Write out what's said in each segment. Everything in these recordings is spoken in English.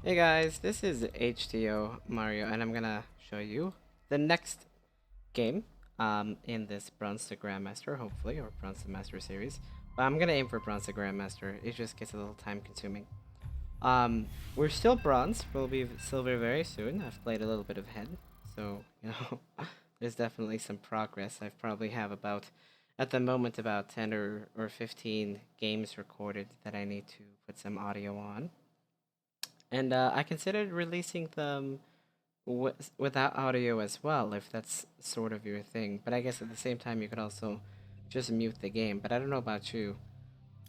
Hey guys, this is HTO Mario, and I'm gonna show you the next game in this Bronze to Grandmaster, hopefully, or Bronze to Master series. But I'm gonna aim for Bronze to Grandmaster. It just gets a little time consuming. We're still Bronze. We'll be Silver very soon. I've played a little bit of Head, so there's definitely some progress. I probably have about, at the moment, about 10 or 15 games recorded that I need to put some audio on. And I considered releasing them without audio as well, if that's sort of your thing. But I guess at the same time, you could also just mute the game. But I don't know about you,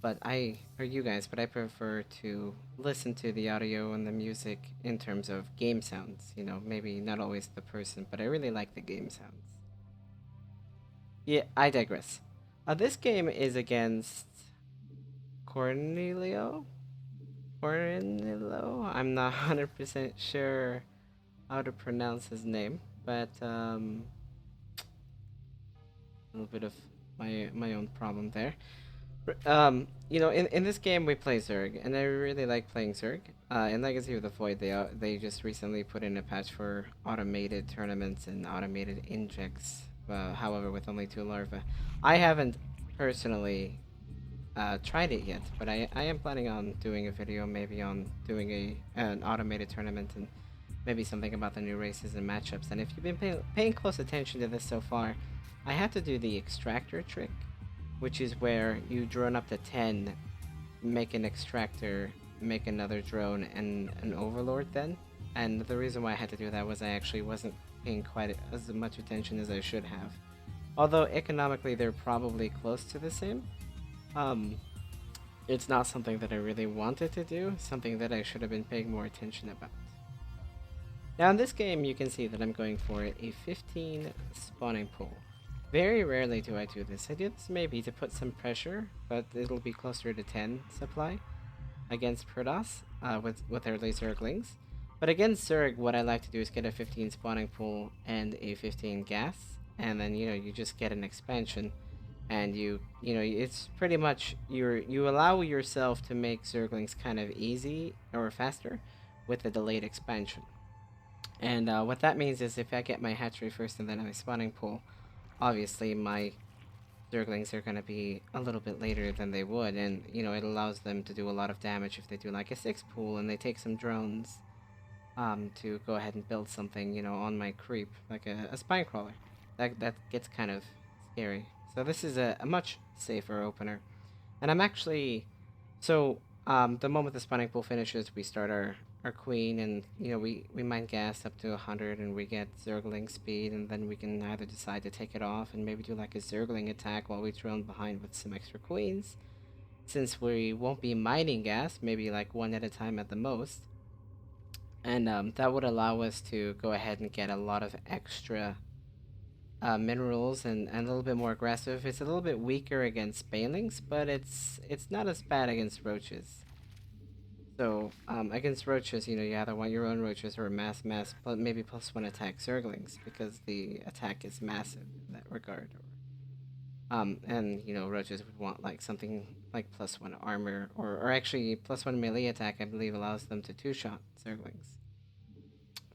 or you guys, but I prefer to listen to the audio and the music in terms of game sounds. Maybe not always the person, but I really like the game sounds. Yeah, I digress. This game is against Cornelio. Cornelio. I'm not 100% sure how to pronounce his name, but a little bit of my own problem there. In this game we play Zerg, and I really like playing Zerg. In Legacy of the Void, they just recently put in a patch for automated tournaments and automated injects. However, with only 2 larvae, I haven't personally tried it yet, but I am planning on doing a video, maybe on doing an automated tournament and maybe something about the new races and matchups. And if you've been paying close attention to this so far, I had to do the extractor trick, which is where you drone up to 10, make an extractor, make another drone, and an overlord then. And the reason why I had to do that was I actually wasn't paying quite as much attention as I should have. Although economically they're probably close to the same. Um, it's not something that I really wanted to do, something that I should have been paying more attention about. Now in this game, you can see that I'm going for a 15 spawning pool. Very rarely do I do this. I do this maybe to put some pressure, but it'll be closer to 10 supply against Protoss with early Zerglings. But against Zerg, what I like to do is get a 15 spawning pool and a 15 gas, and then you just get an expansion, and it's pretty much you allow yourself to make Zerglings kind of easy or faster with a delayed expansion. And what that means is if I get my hatchery first and then my spawning pool, obviously my Zerglings are going to be a little bit later than they would, and it allows them to do a lot of damage if they do like a 6 pool and they take some drones to go ahead and build something, on my creep, like a spine crawler. That gets kind of scary. So this is a much safer opener. And I'm actually so the moment the spawning pool finishes, we start our queen, and we mine gas up to 100, and we get Zergling speed, and then we can either decide to take it off and maybe do like a Zergling attack while we drone behind with some extra queens. Since we won't be mining gas, maybe like one at a time at the most, and that would allow us to go ahead and get a lot of extra minerals and a little bit more aggressive. It's a little bit weaker against Banelings, but it's not as bad against roaches. So against roaches, you either want your own roaches or mass, but maybe +1 attack Zerglings because the attack is massive in that regard. And roaches would want like something like +1 armor, or actually +1 melee attack. I believe allows them to two-shot Zerglings.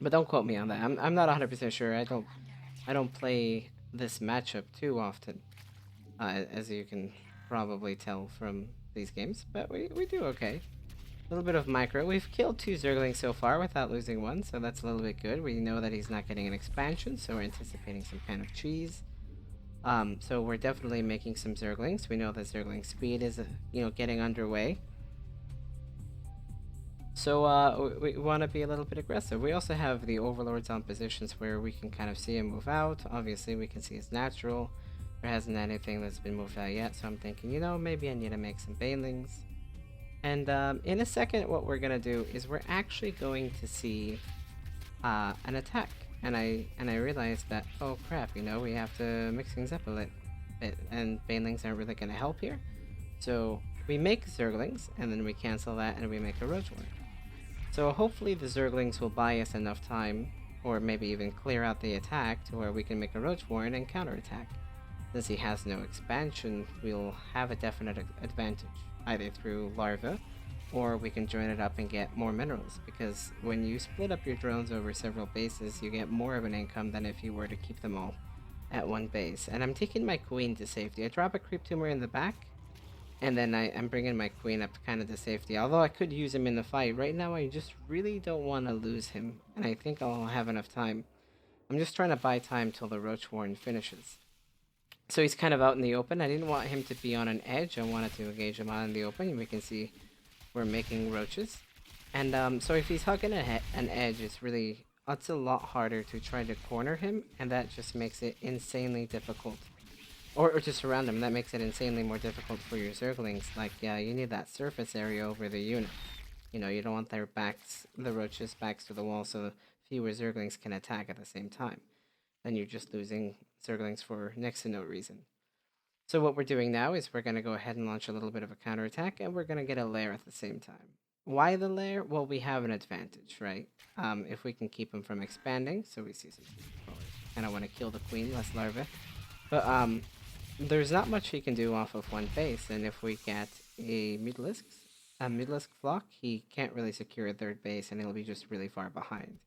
But don't quote me on that. I'm not 100% sure. I don't play this matchup too often, as you can probably tell from these games. But we do okay. A little bit of micro. We've killed 2 Zerglings so far without losing one, so that's a little bit good. We know that he's not getting an expansion, so we're anticipating some kind of cheese. So we're definitely making some Zerglings. We know that Zergling speed is, getting underway. So we want to be a little bit aggressive. We also have the overlords on positions where we can kind of see him move out. Obviously, we can see his natural. There hasn't anything that's been moved out yet, so I'm thinking, maybe I need to make some banelings. And in a second, what we're gonna do is we're actually going to see an attack. And I realized that, oh crap, we have to mix things up a little bit, and banelings aren't really gonna help here. So we make Zerglings, and then we cancel that, and we make a roach warren. So hopefully the Zerglings will buy us enough time, or maybe even clear out the attack, to where we can make a roach warren and counterattack. Since he has no expansion, we'll have a definite advantage, either through larva or we can join it up and get more minerals, because when you split up your drones over several bases, you get more of an income than if you were to keep them all at one base. And I'm taking my queen to safety. I drop a creep tumor in the back, and then I'm bringing my queen up kind of to safety. Although I could use him in the fight. Right now, I just really don't want to lose him, and I think I'll have enough time. I'm just trying to buy time till the Roach Warren finishes. So he's kind of out in the open. I didn't want him to be on an edge. I wanted to engage him out in the open. We can see we're making roaches. And so if he's hugging an edge, it's a lot harder to try to corner him, and that just makes it insanely difficult. Or to surround him, that makes it insanely more difficult for your Zerglings. Like, yeah, you need that surface area over the unit. You know, you don't want the roaches backs to the wall, so fewer Zerglings can attack at the same time. Then you're just losing Zerglings for next to no reason. So what we're doing now is we're going to go ahead and launch a little bit of a counterattack, and we're going to get a lair at the same time. Why the lair? Well, we have an advantage, right? If we can keep them from expanding, so we see some crawlers. Kind of want to kill the queen, less larvae. But there's not much he can do off of one base, and if we get a Mutalisk flock, he can't really secure a third base, and he'll be just really far behind.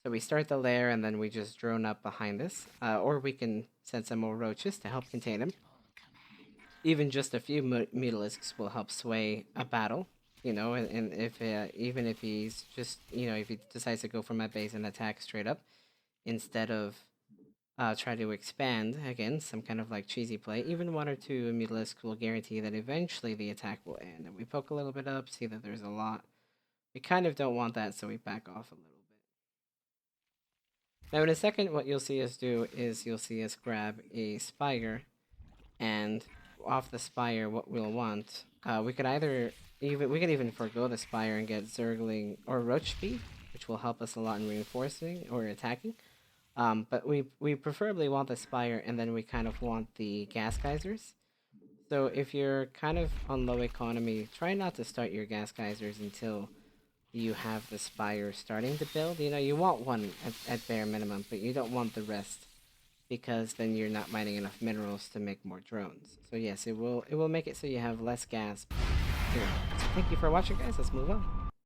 So we start the lair, and then we just drone up behind this, or we can send some more roaches to help contain him. Even just a few Mutalisks will help sway a battle, you know, and if even if he's just, you know, if he decides to go for my base and attack straight up, instead of try to expand, again, some kind of like cheesy play, even one or two Mutalisks will guarantee that eventually the attack will end. And we poke a little bit up, see that there's a lot. We kind of don't want that, so we back off a little bit. Now in a second, what you'll see us do is you'll see us grab a Spire, and off the Spire, what we'll want, we could even forego the Spire and get Zergling or Roach speed, which will help us a lot in reinforcing or attacking. But we preferably want the Spire, and then we kind of want the Gas Geysers. So if you're kind of on low economy, try not to start your Gas Geysers until you have the Spire starting to build. You know, you want one at bare minimum, but you don't want the rest, because then you're not mining enough minerals to make more drones. So yes, it will make it so you have less gas. Here. So thank you for watching, guys. Let's move on.